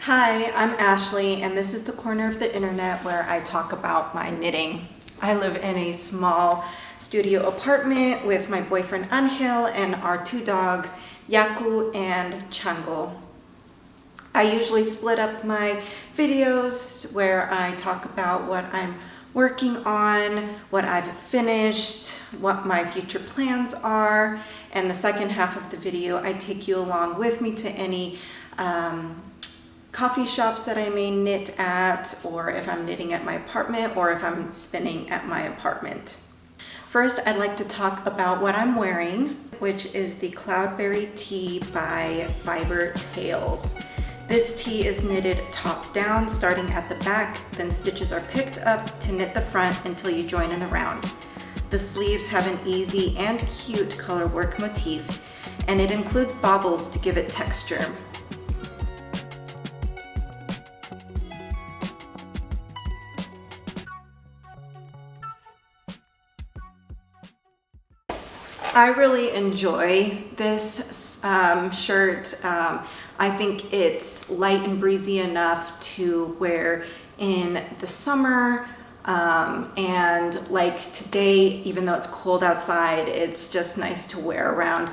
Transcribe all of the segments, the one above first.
Hi, I'm Ashley, and this is the corner of the internet where I talk about my knitting. I live in a small studio apartment with my boyfriend Angel and our two dogs, Yaku and Chango. I usually split up my videos where I talk about what I'm working on, what I've finished, what my future plans are, and the second half of the video I take you along with me to any coffee shops that I may knit at, or if I'm knitting at my apartment, or if I'm spinning at my apartment. First, I'd like to talk about what I'm wearing, which is the Cloudberry tee by Fiber Tales. This tee is knitted top down, starting at the back, then stitches are picked up to knit the front until you join in the round. The sleeves have an easy and cute color work motif, and it includes bobbles to give it texture. I really enjoy this shirt. I think it's light and breezy enough to wear in the summer, and like today, even though it's cold outside, it's just nice to wear around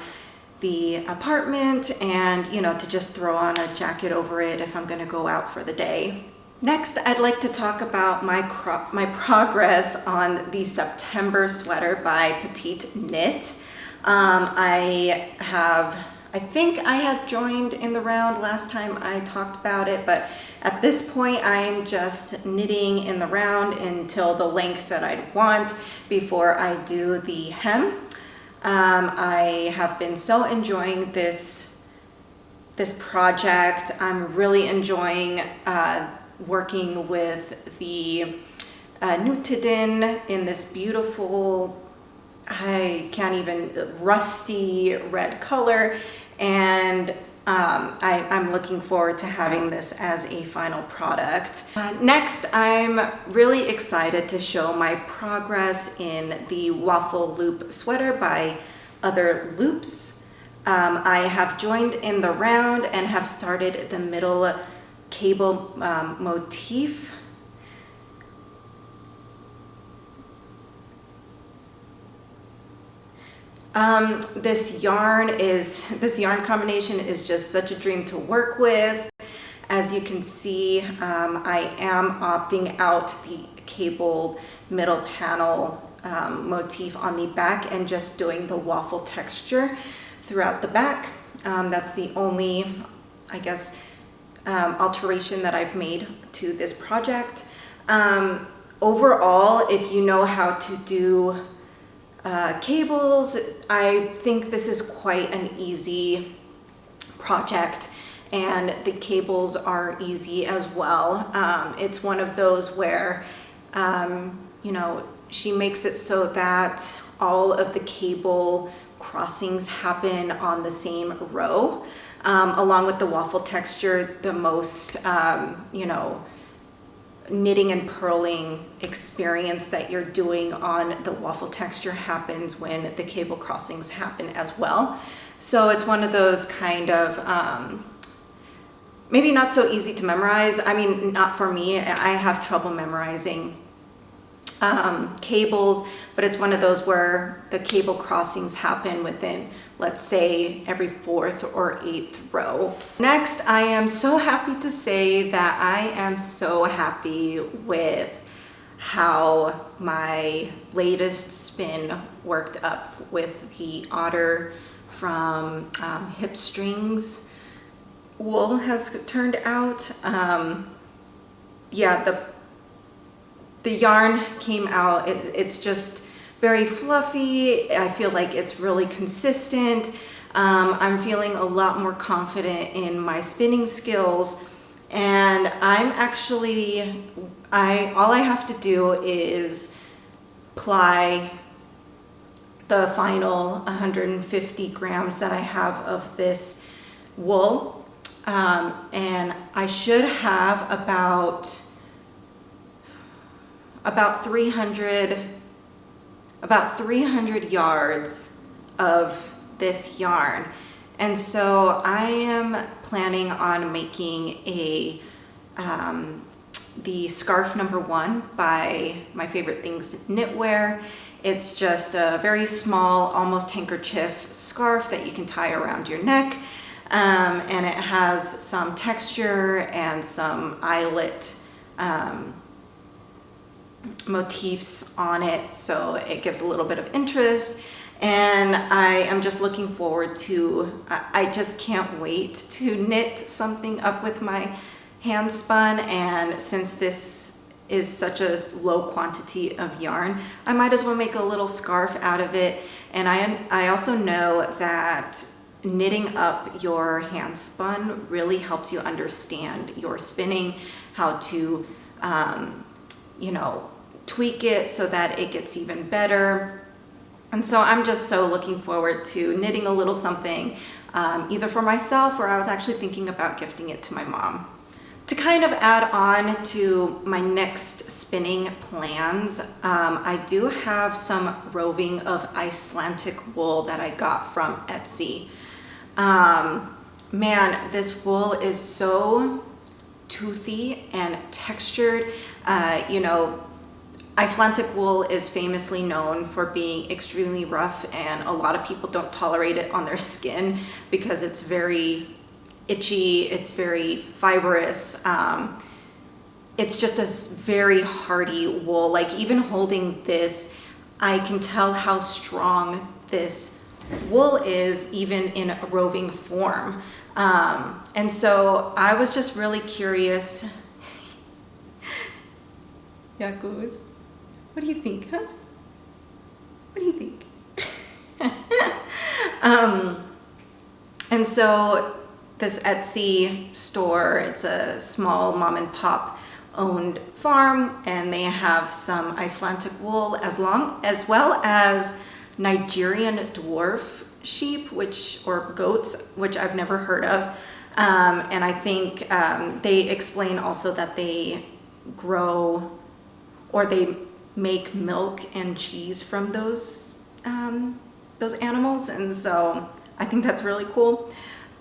the apartment and, you know, to just throw on a jacket over it if I'm gonna go out for the day. Next, I'd like to talk about my progress on the September sweater by Petite Knit. I think I had joined in the round last time I talked about it, but at this point I'm just knitting in the round until the length that I'd want before I do the hem. I have been so enjoying this project. I'm really enjoying working with the Nutidin in this beautiful, I can't even, rusty red color, and I'm looking forward to having this as a final product. Next, I'm really excited to show my progress in the Waffle Loop Sweater by Other Loops. I have joined in the round and have started the middle cable motif. This yarn combination is just such a dream to work with. As you can see, I am opting out the cable middle panel motif on the back and just doing the waffle texture throughout the back. That's the only, I guess, alteration that I've made to this project. Overall, if you know how to do cables, I think this is quite an easy project, and the cables are easy as well. It's one of those where, you know, she makes it so that all of the cable crossings happen on the same row, along with the waffle texture. The most, you know, knitting and purling experience that you're doing on the waffle texture happens when the cable crossings happen as well. So it's one of those kind of, maybe not so easy to memorize. I mean, not for me. I have trouble memorizing cables, but it's one of those where the cable crossings happen within, let's say, every 4th or 8th row. Next, I am so happy to say that I am so happy with how my latest spin worked up with the otter from Hip Strings wool has turned out. Yeah, the yarn came out, it's just very fluffy. I feel like it's really consistent. I'm feeling a lot more confident in my spinning skills, and I'm actually, all I have to do is ply the final 150 grams that I have of this wool, and I should have about 300 yards of this yarn. And so I am planning on making the scarf number 1 by My Favorite Things Knitwear. It's just a very small, almost handkerchief scarf that you can tie around your neck. And it has some texture and some eyelet motifs on it, so it gives a little bit of interest. And I am just looking forward to, I just can't wait to knit something up with my hand spun. And since this is such a low quantity of yarn, I might as well make a little scarf out of it. And I also know that knitting up your hand spun really helps you understand your spinning, how to you know, tweak it so that it gets even better. And so I'm just so looking forward to knitting a little something, either for myself, or I was actually thinking about gifting it to my mom. To kind of add on to my next spinning plans, I do have some roving of Icelandic wool that I got from Etsy. Man, this wool is so toothy and textured. You know, Icelandic wool is famously known for being extremely rough, and a lot of people don't tolerate it on their skin because it's very itchy, it's very fibrous. It's just a very hardy wool. Like, even holding this, I can tell how strong this wool is even in a roving form. And so I was just really curious. Yeah, goes. What do you think, huh? What do you think? And so this Etsy store, it's a small mom and pop owned farm, and they have some Icelandic wool as well as Nigerian dwarf sheep, or goats, which I've never heard of. And I think they explain also that they grow, or they make milk and cheese from those animals, and so I think that's really cool.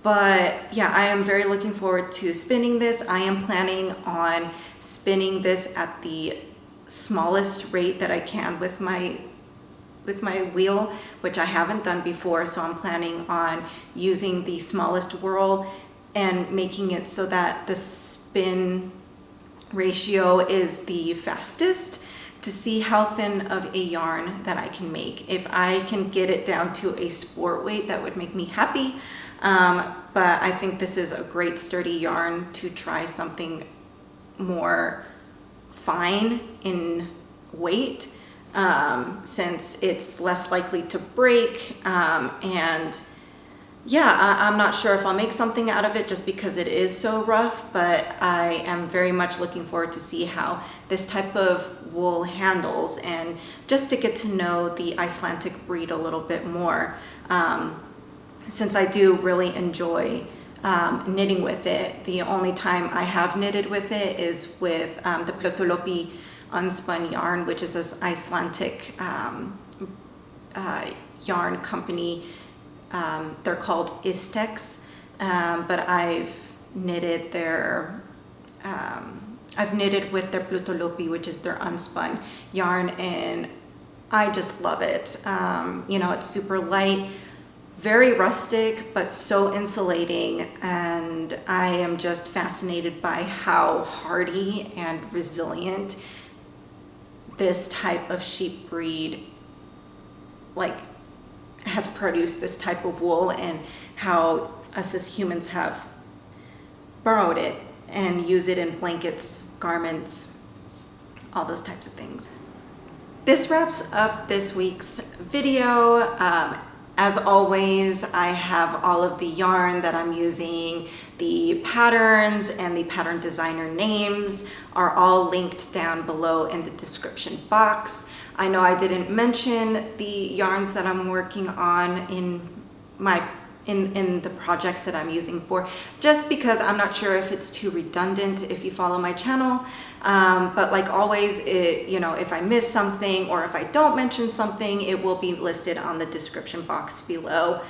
But yeah, I am very looking forward to spinning this. I am planning on spinning this at the smallest rate that I can with my wheel, which I haven't done before. So I'm planning on using the smallest whirl and making it so that the spin ratio is the fastest, to see how thin of a yarn that I can make. If I can get it down to a sport weight, that would make me happy. But I think this is a great sturdy yarn to try something more fine in weight, since it's less likely to break. And yeah, I'm not sure if I'll make something out of it just because it is so rough, but I am very much looking forward to see how this type of wool handles, and just to get to know the Icelandic breed a little bit more, since I do really enjoy knitting with it. The only time I have knitted with it is with the Plötulopi unspun yarn, which is this Icelandic yarn company. They're called Istex, but I've knitted with their Plötulopi, which is their unspun yarn, and I just love it. You know, it's super light, very rustic, but so insulating, and I am just fascinated by how hardy and resilient this type of sheep breed has produced this type of wool, and how us as humans have borrowed it and use it in blankets, garments, all those types of things. This wraps up this week's video. As always, I have all of the yarn that I'm using, the patterns, and the pattern designer names are all linked down below in the description box. I know I didn't mention the yarns that I'm working on in the projects that I'm using for, just because I'm not sure if it's too redundant if you follow my channel. But like always, you know, if I miss something or if I don't mention something, it will be listed on the description box below.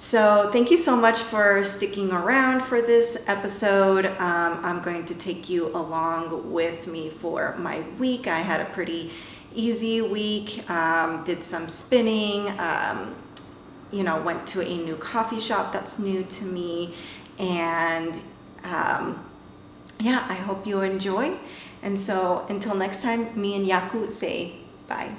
So thank you so much for sticking around for this episode. I'm going to take you along with me for my week. I had a pretty easy week, did some spinning, went to a new coffee shop that's new to me, and I hope you enjoy. And so until next time, me and Yaku say bye.